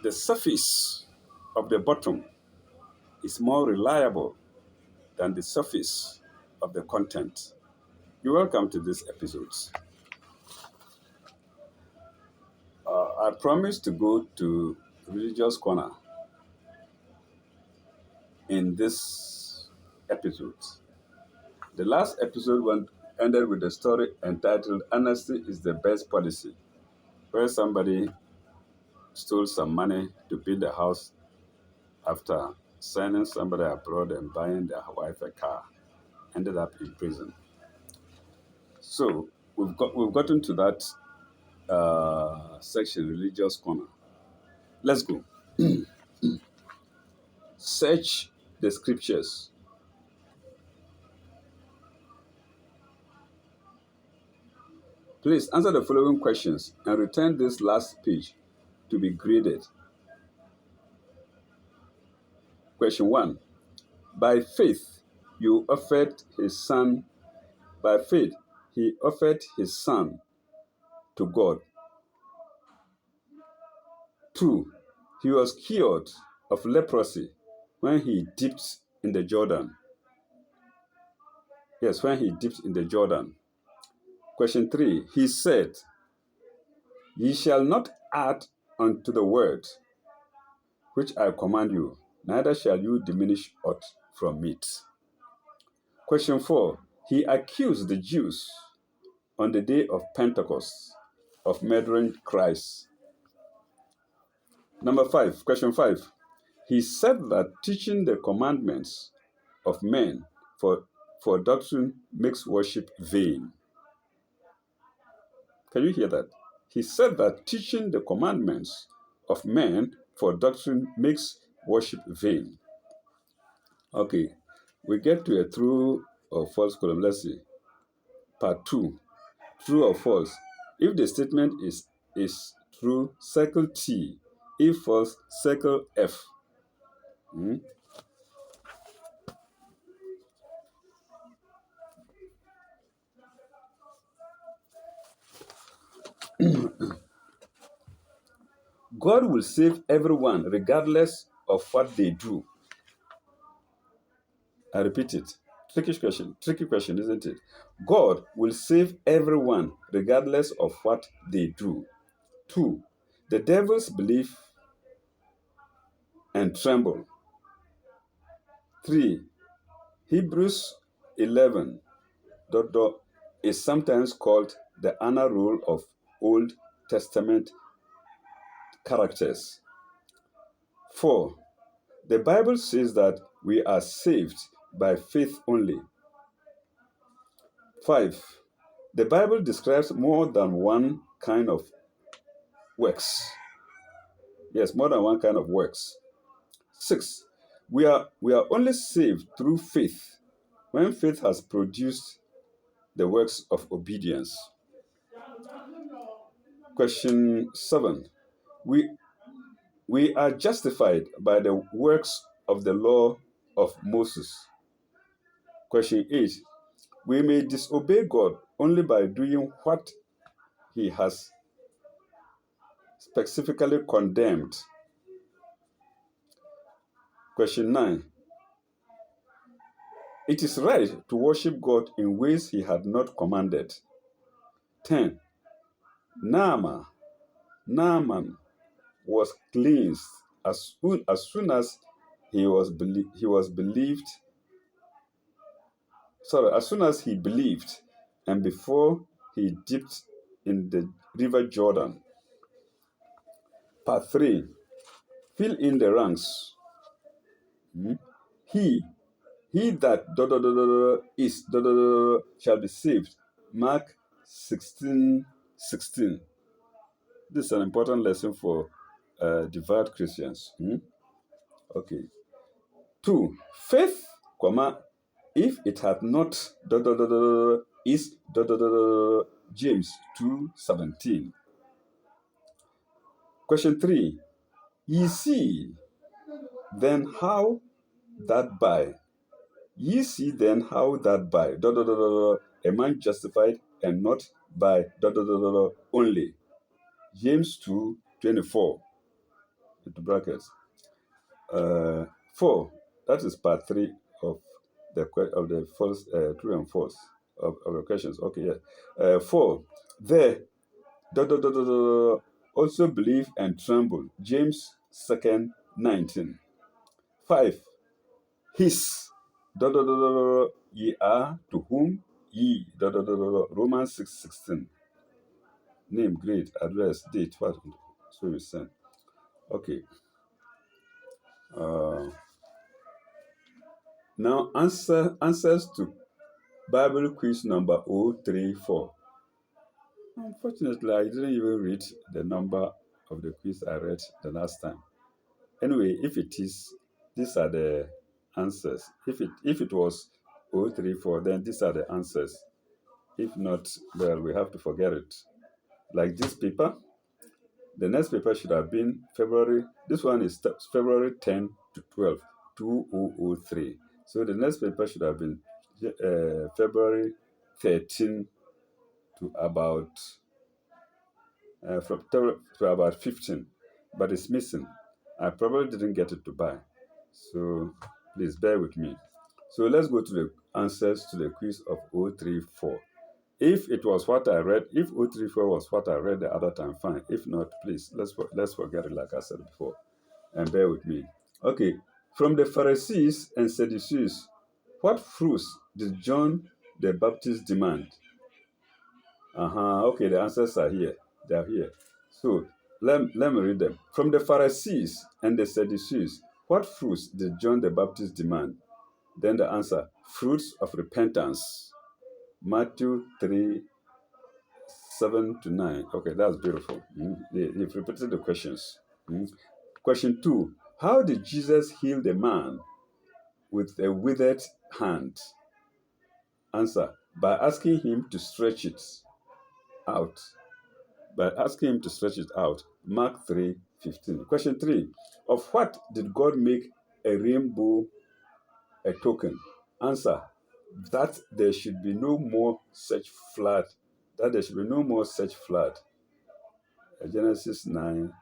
the surface of the bottom is more reliable than the surface of the content. You're welcome to this episode. I promised to go to Religious Corner in this episode. The last episode ended with a story entitled Honesty is the Best Policy, where somebody stole some money to build a house after sending somebody abroad and buying their wife a car, ended up in prison. So we've gotten to that section, Religious Corner. Let's go. Search the scriptures. Please answer the following questions and return this last page to be graded. Question 1. By faith, you offered his son. By faith, he offered his son to God. 2. He was cured of leprosy when he dipped in the Jordan. Yes, when he dipped in the Jordan. Question 3. He said, Ye shall not add unto the word which I command you, neither shall you diminish aught from it. Question 4. He accused the Jews on the day of Pentecost of murdering Christ. Question 5. He said that teaching the commandments of men for doctrine makes worship vain. Can you hear that? He said that teaching the commandments of men for doctrine makes worship vain. Okay, we get to a true or false column. Let's see. Part 2. True or false? If the statement is true, circle T. If false, circle F. God will save everyone regardless of what they do. I repeat it. Tricky question, isn't it? God will save everyone regardless of what they do. 2. The devils believe and tremble. 3. Hebrews 11 ... is sometimes called the honor roll of Old Testament characters. 4. The Bible says that we are saved by faith only. 5. The Bible describes more than one kind of works. Yes, more than one kind of works. 6. We are only saved through faith when faith has produced the works of obedience. Question 7. We are justified by the works of the law of Moses. Question 8. We may disobey God only by doing what he has specifically condemned. Question 9. It is right to worship God in ways he had not commanded. 10. Naaman was cleansed as soon as he believed, and before he dipped in the river Jordan. Part 3. Fill in the ranks. He that is shall be saved. Mark 16:16. This is an important lesson for devout Christians. Okay. 2. Faith, if it had not is James 2:17. Question 3. Ye see then how that by a man justified and not by only. James 2:24. into brackets. 4. That is part 3 of the false, true and false of the questions. Okay, yeah. 4. There, also believe and tremble. James 2nd 19. 5. His, ye are to whom ye, Romans 6:16. Name, grade, address, date, what? So you send. Okay. Now answers to Bible quiz number 034. Unfortunately, I didn't even read the number of the quiz I read the last time. Anyway, if it is, these are the answers. If it was 034, then these are the answers. If not, well, we have to forget it. Like this paper, the next paper should have been February. This one is February 10 to 12, 2003. So the next paper should have been February 13 to about from to about 15, but it's missing. I probably didn't get it to buy, so please bear with me. So let's go to the answers to the quiz of 034. If it was what I read, if 034 was what I read the other time, fine. If not, please let's forget it, like I said before, and bear with me. Okay, from the Pharisees and Sadducees, what fruits did John the Baptist demand? Okay, the answers are here. They are here. So let me read them. From the Pharisees and the Sadducees, what fruits did John the Baptist demand? Then the answer, fruits of repentance. Matthew 3, 7 to 9. Okay, that's beautiful. You've repeated the questions. Question 2. How did Jesus heal the man with a withered hand? Answer, by asking him to stretch it out. Mark 3:15. Question 3. Of what did God make a rainbow a token? Answer, that there should be no more such flood. Genesis 9,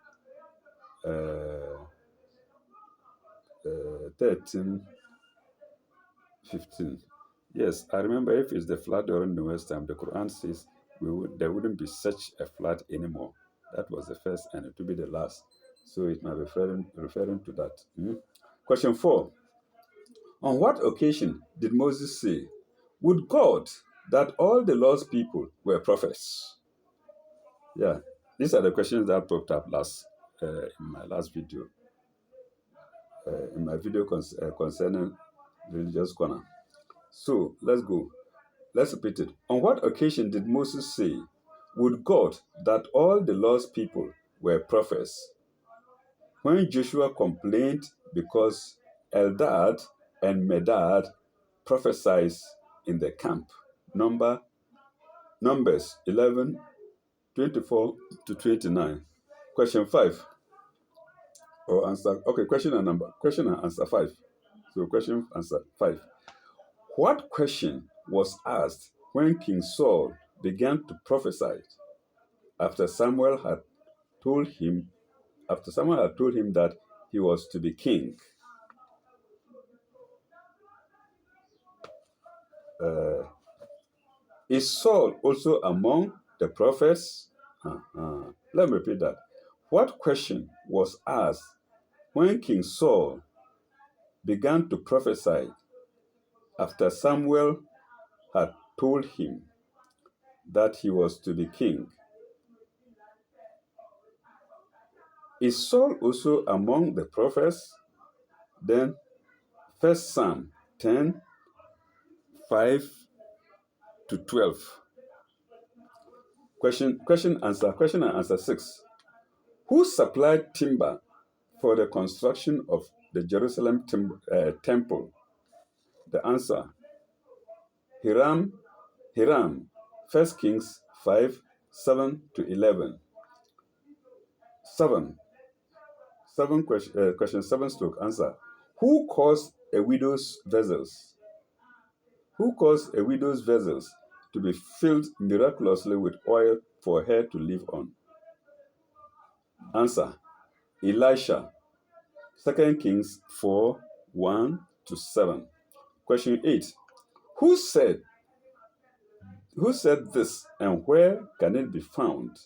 13, 15. Yes, I remember if it's the flood during the West time, the Quran says there wouldn't be such a flood anymore. That was the first and it will be the last. So it might be referring to that. Question 4. On what occasion did Moses say, would God that all the Lord's people were prophets? Yeah, these are the questions that popped up in my last video, in my video concerning religious corner. So let's go. Let's repeat it. On what occasion did Moses say, would God that all the Lord's people were prophets? When Joshua complained because Eldad and Medad prophesied in the camp. Numbers 11, 24 to 29. Question 5. Or answer. Okay, question and answer 5. So question answer 5. What question was asked when King Saul began to prophesy after Samuel had told him that he was to be king? Is Saul also among the prophets? Let me repeat that. What question was asked when King Saul began to prophesy after Samuel had told him that he was to be king? Is Saul also among the prophets? Then 1 Sam 10, 5 to 12. Question and answer 6. Who supplied timber for the construction of the Jerusalem temple? The answer, Hiram. 1 Kings 5, 7 to 11. 7. Question 7 stroke answer. Who caused a widow's vessels? To be filled miraculously with oil for her to live on? Answer, Elisha. 2 Kings 4, 1 to 7. Question 8. Who said who said this, and where can it be found?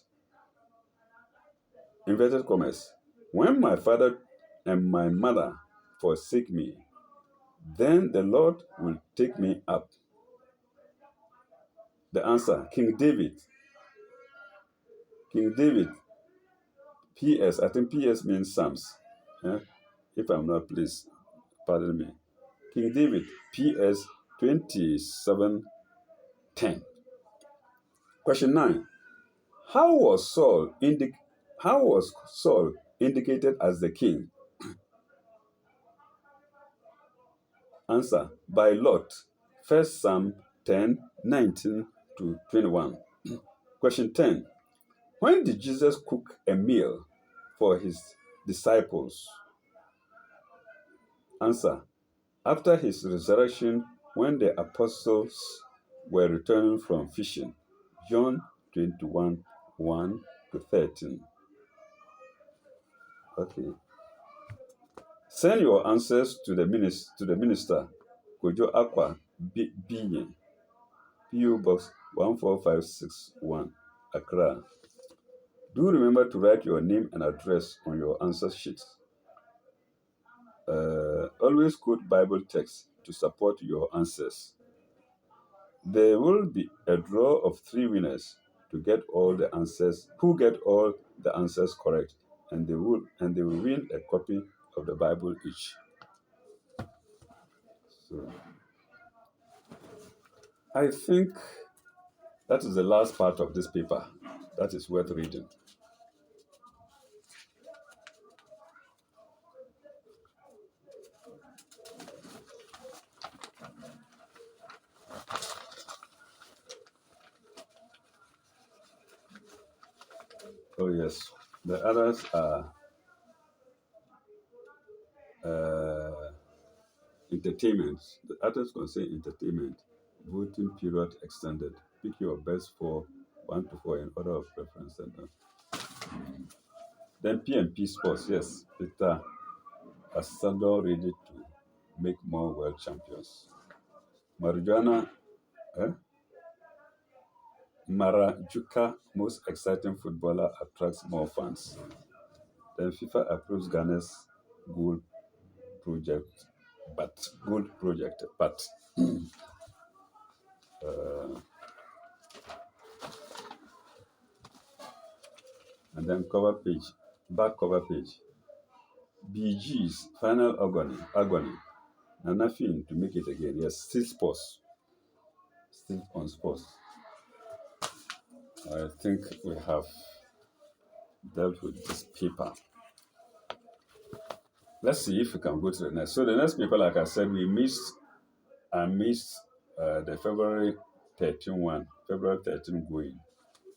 Inverted commas. When my father and my mother forsake me, then the Lord will take me up. The answer, King David. King David, PS, I think PS means Psalms. Eh? If I'm not, please pardon me. King David, PS 27:10. Question 9. How was Saul indicated as the king? Answer, by lot. 1 Samuel 10:19 to 21. Question 10. When did Jesus cook a meal for his disciples? Answer, after his resurrection, when the apostles were returning from fishing. John 21, 1 to 13. Okay. Send your answers to the minister, Kojo Akwa Binye, PO Box 14561, Accra. Do remember to write your name and address on your answer sheet. Always quote Bible text to support your answers. There will be a draw of 3 winners to get all the answers, who get all the answers correct, and they will win a copy of the Bible each. So I think that is the last part of this paper. That is worth reading. Oh yes, the others are uh, entertainment. The others concern entertainment. Voting period extended. Pick your best 4, 1 to 4 in order of preference. Then PMP Sports, yes, Peter Asado ready to make more world champions. Marijuana, Marajuka, most exciting footballer, attracts more fans. Then FIFA approves Ghana's goal project, but and then back cover page. BG's final agony. And nothing to make it again. Yes, still sports. Still on sports. I think we have dealt with this paper. Let's see if we can go to the next. So the next paper, like I said, I missed the February 13 one. February 13 going.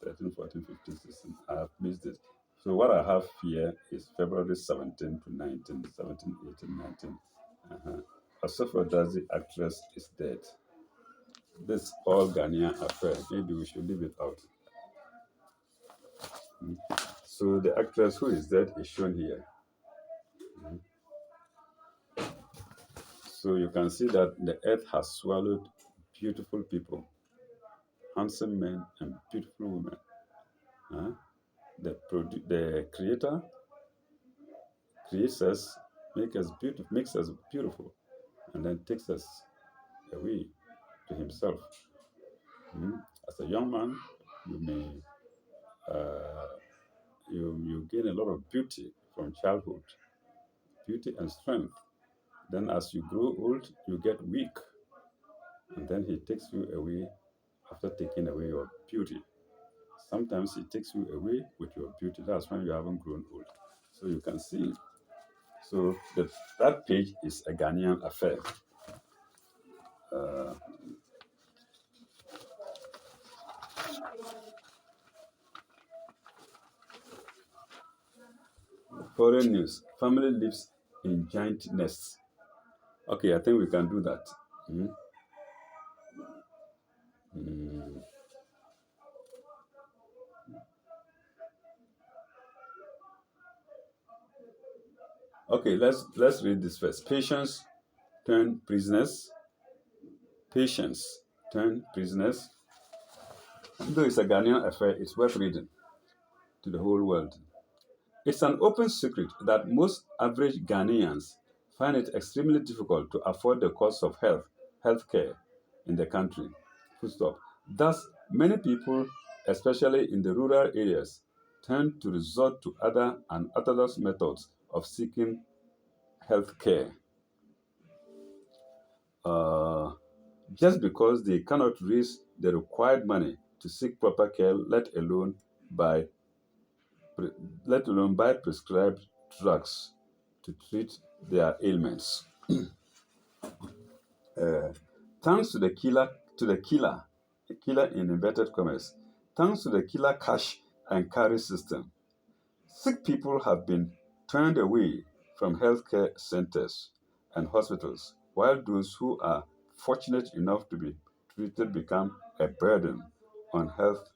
13, 14, 15, 16. I have missed it. So what I have here is February 17 to 19, 17, 18, 19. Asofo Dazi actress is dead. This all Ghanaian affair. Maybe we should leave it out. So the actress who is dead is shown here. So you can see that the earth has swallowed beautiful people, handsome men and beautiful women. The creator creates us, makes us beautiful, and then takes us away to himself. As a young man, you may you gain a lot of beauty from childhood, beauty and strength. Then as you grow old, you get weak, and then he takes you away after taking away your beauty. Sometimes he takes you away with your beauty. That's when you haven't grown old. So you can see. So that page is a Ghanaian affair. Foreign news. Family lives in giant nests. Okay, I think we can do that. Mm. Mm. Okay, let's read this first. Patients turn prisoners. Patients turn prisoners. Though it's a Ghanaian affair, it's worth reading to the whole world. It's an open secret that most average Ghanaians find it extremely difficult to afford the cost of healthcare in the country. Full stop. Thus, many people, especially in the rural areas, tend to resort to other unorthodox methods of seeking health care, uh, just because they cannot raise the required money to seek proper care, by pre- let alone buy prescribed drugs to treat their ailments. Uh, thanks to the killer in inverted commas, thanks to the killer cash and carry system, sick people have been turned away from healthcare centers and hospitals, while those who are fortunate enough to be treated become a burden on health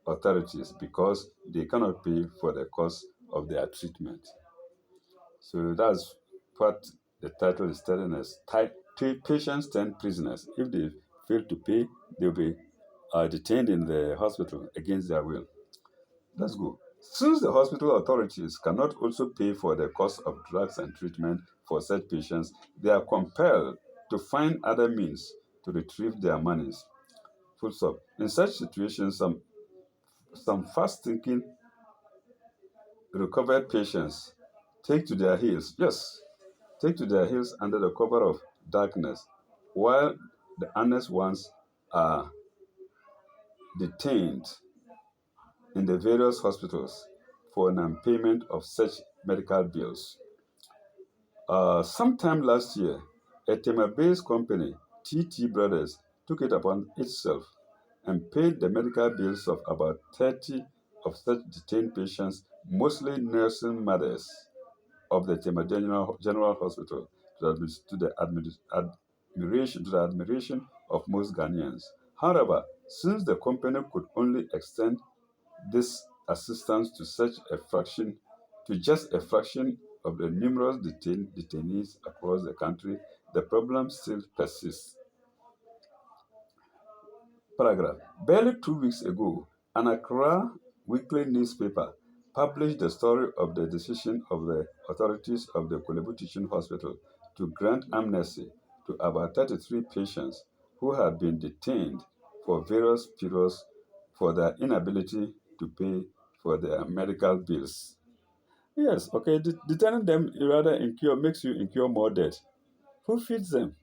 authorities because they cannot pay for the cost of their treatment. So that's what the title is telling us. Patients turn prisoners. If they fail to pay, they'll be detained in the hospital against their will. Let's go. Since the hospital authorities cannot also pay for the cost of drugs and treatment for such patients, they are compelled to find other means to retrieve their monies. Full stop. In such situations, some fast-thinking recovered patients take to their heels. Yes, take to their heels under the cover of darkness, while the honest ones are detained in the various hospitals for non-payment of such medical bills. Sometime last year, a Tema-based company, TT Brothers, took it upon itself and paid the medical bills of about 30 of such detained patients, mostly nursing mothers of the Tema General Hospital, to the admiration of most Ghanaians. However, since the company could only extend this assistance to just a fraction of the numerous detainees across the country, the problem still persists. Paragraph. Barely 2 weeks ago, an Accra weekly newspaper published the story of the decision of the authorities of the Kolebu Teaching Hospital to grant amnesty to about 33 patients who had been detained for various periods for their inability to pay for their medical bills. Yes, okay, detaining them rather makes you incur more debt. Who feeds them?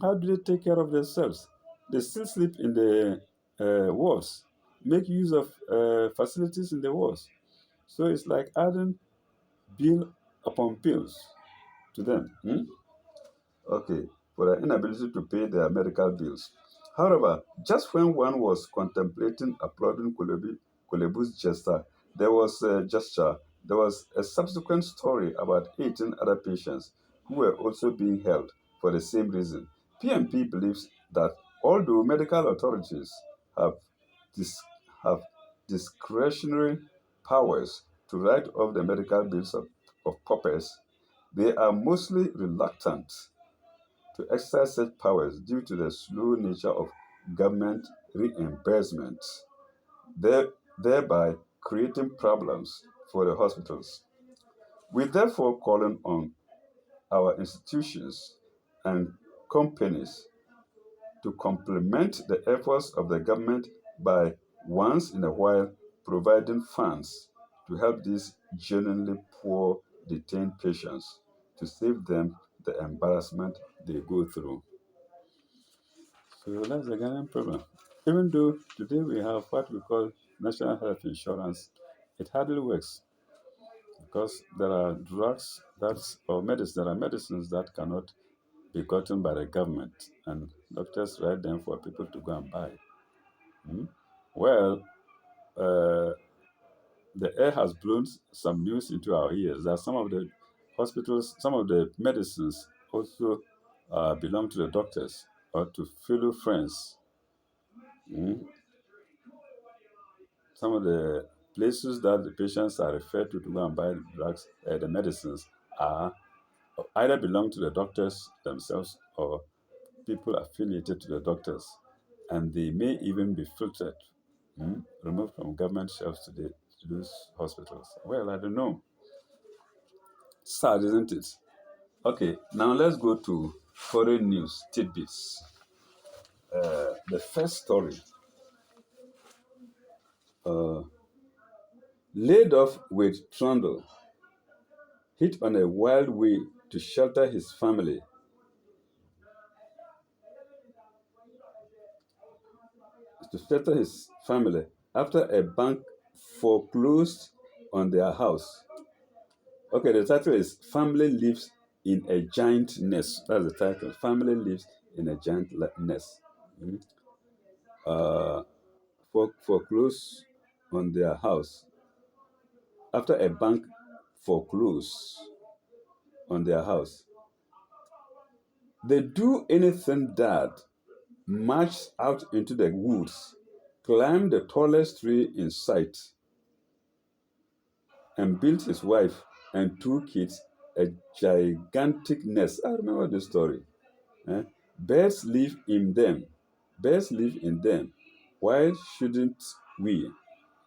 How do they take care of themselves? They still sleep in the wards, make use of facilities in the wards. So it's like adding bill upon bills to them. Okay, for their inability to pay their medical bills. However, just when one was contemplating applauding Kulebu's gesture, there was a subsequent story about 18 other patients who were also being held for the same reason. PMP believes that although medical authorities have, dis- have discretionary powers to write off the medical bills of paupers, they are mostly reluctant to exercise such powers due to the slow nature of government reimbursement, there- thereby creating problems for the hospitals. We therefore calling on our institutions and companies to complement the efforts of the government by once in a while providing funds to help these genuinely poor detained patients to save them the embarrassment they go through. So that's the Ghanaian problem. Even though today we have what we call national health insurance, it hardly works because there are drugs there are medicines that cannot be gotten by the government, and doctors write them for people to go and buy. Hmm? Well, uh, the air has blown some news into our ears that some of the hospitals, some of the medicines also belong to the doctors or to fellow friends. Hmm? Some of the places that the patients are referred to go and buy drugs, the medicines, are either belong to the doctors themselves or people affiliated to the doctors. And they may even be filtered, removed from government shelves to those hospitals. Well, I don't know. Sad, isn't it? Okay, now let's go to foreign news tidbits. The first story, uh, laid off with trundle, hit on a wild way to shelter his family. To shelter his family after a bank foreclosed on their house. Okay, the title is Family Lives in a Giant Nest. That's the title. Family Lives in a Giant Nest. Mm. Uh, foreclosed on their house after a bank foreclosed on their house. They do anything that marched out into the woods, climbed the tallest tree in sight, and built his wife and two kids a gigantic nest. I remember this story. Eh? Birds live in them. Birds live in them. Why shouldn't we?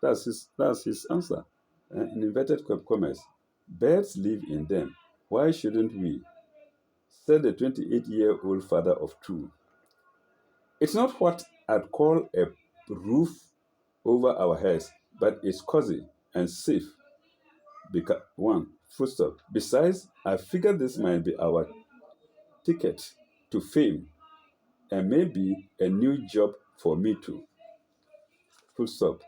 That's his answer. In inverted commas. Birds live in them. Why shouldn't we? Said the 28-year-old father of two. It's not what I'd call a roof over our heads, but it's cozy and safe. Because one, full stop. Besides, I figured this might be our ticket to fame and maybe a new job for me too. Full stop.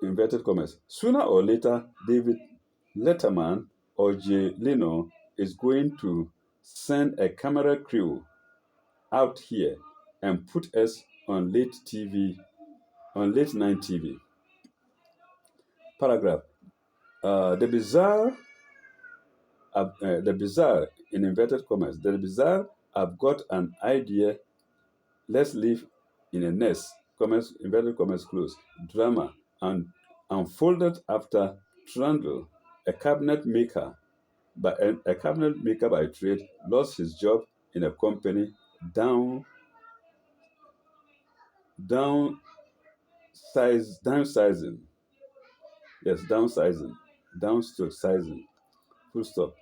Inverted commas. Sooner or later, David Letterman or Jay Leno is going to send a camera crew out here and put us on late night TV. Paragraph. The bizarre in inverted commas. The bizarre. I've got an idea. Let's live in a nest. Comments, inverted commas close. Drama and unfolded after Trundle, a cabinet maker by trade, lost his job in a company down downsizing. Yes, downsizing. Downstroke sizing. Full stop.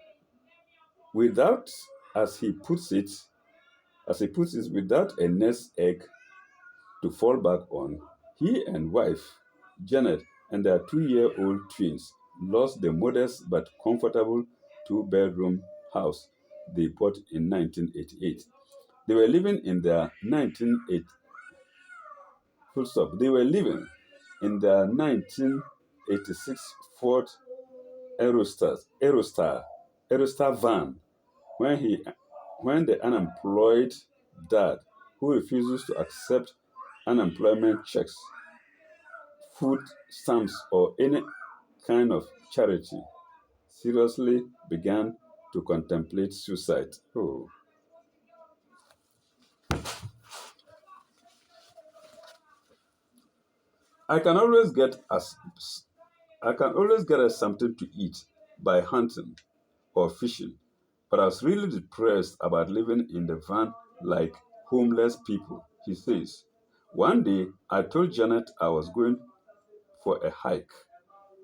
Without, as he puts it, without a nest egg to fall back on, he and wife, Janet, and their 2-year-old twins lost the modest but comfortable two-bedroom house they bought in 1988. They were living in their 1980 full stop. They were living in their 1986 Ford Aerostar van when the unemployed dad who refuses to accept unemployment checks, food stamps, or any kind of charity seriously began to contemplate suicide. Oh, I can always get us I can always get us something to eat by hunting or fishing, but I was really depressed about living in the van like homeless people, he says. One day, I told Janet I was going for a hike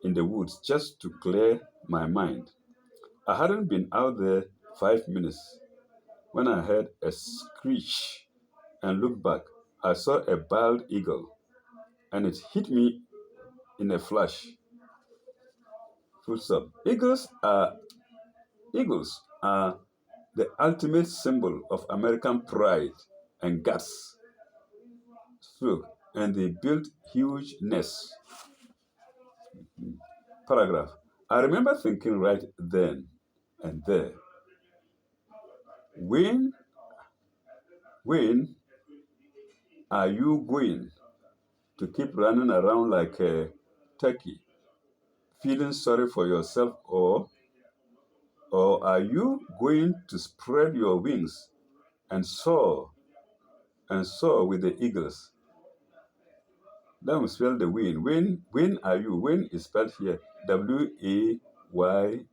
in the woods just to clear my mind. I hadn't been out there 5 minutes when I heard a screech and looked back. I saw a bald eagle and it hit me in a flash. Full stop. Eagles are the ultimate symbol of American pride and guts. Stroke. And they built huge nests. Paragraph. I remember thinking right then and there, when when are you going to keep running around like a turkey, feeling sorry for yourself, or are you going to spread your wings and soar with the eagles? Then we spell the win. When are you? When is spelled here Wayne.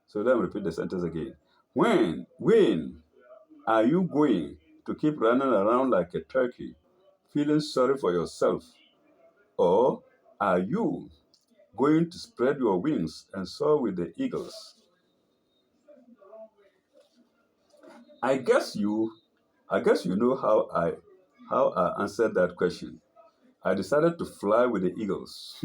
So then repeat the sentence again. When are you going to keep running around like a turkey, feeling sorry for yourself? Or are you going to spread your wings and soar with the eagles? I guess you know how I answered that question. I decided to fly with the eagles.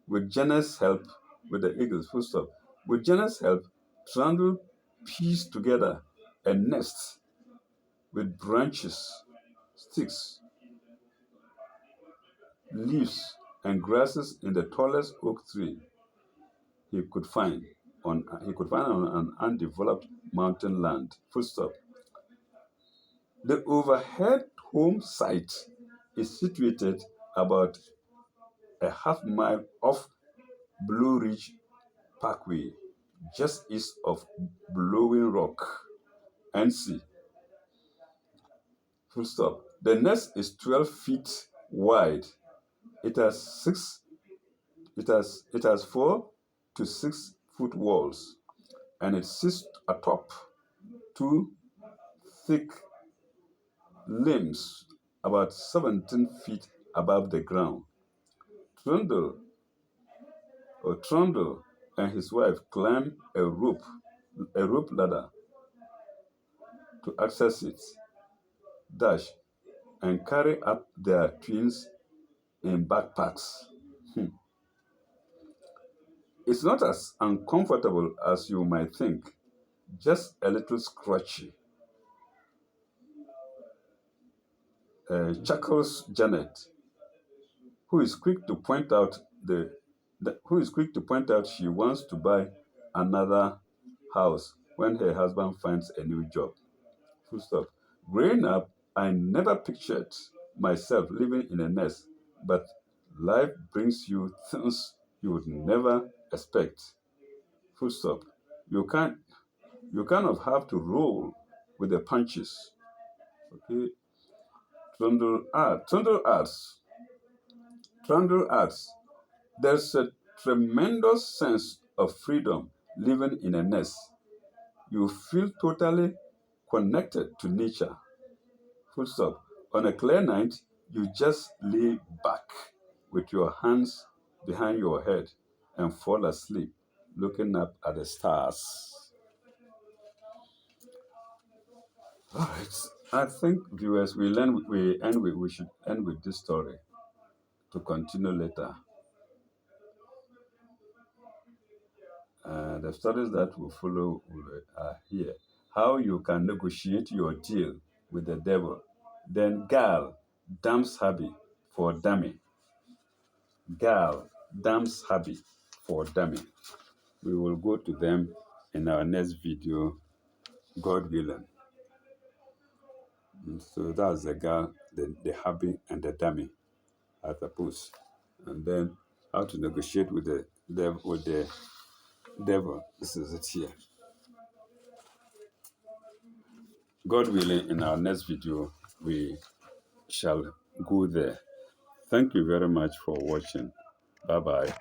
With Jenna's help, with the eagles, full stop. With Jenna's help, Trundle pieced together a nest with branches, sticks, leaves, and grasses in the tallest oak tree he could find on an undeveloped mountain land. Full stop. The overhead home site is situated about a half mile off Blue Ridge Parkway, just east of Blowing Rock, NC. Full stop. The nest is 12 feet wide. It has 4 to 6 foot walls, and it sits atop two thick limbs about 17 feet above the ground. Trundle Trundle and his wife climb a rope ladder to access it, dash, and carry up their twins in backpacks. It's not as uncomfortable as you might think, just a little scratchy. Chuckles Janet, who is quick to point out who is quick to point out she wants to buy another house when her husband finds a new job. Full stop. Growing up, I never pictured myself living in a nest, but life brings you things you would never expect. Full stop. You can't you kind of have to roll with the punches. Okay. Trundle adds, there's a tremendous sense of freedom living in a nest. You feel totally connected to nature. Full stop. On a clear night, you just lay back with your hands behind your head and fall asleep, looking up at the stars. All right. I think viewers, we should end with this story to continue later. The stories that will follow are here. How you can negotiate your deal with the devil. Then Gal, Dam's hobby for dummy. Gal, Dam's hobby for dummy. We will go to them in our next video, God willing. And so that's the girl, the hubby, and the dummy, I suppose. And then how to negotiate with the devil. This is it here. God willing, in our next video, we shall go there. Thank you very much for watching. Bye bye.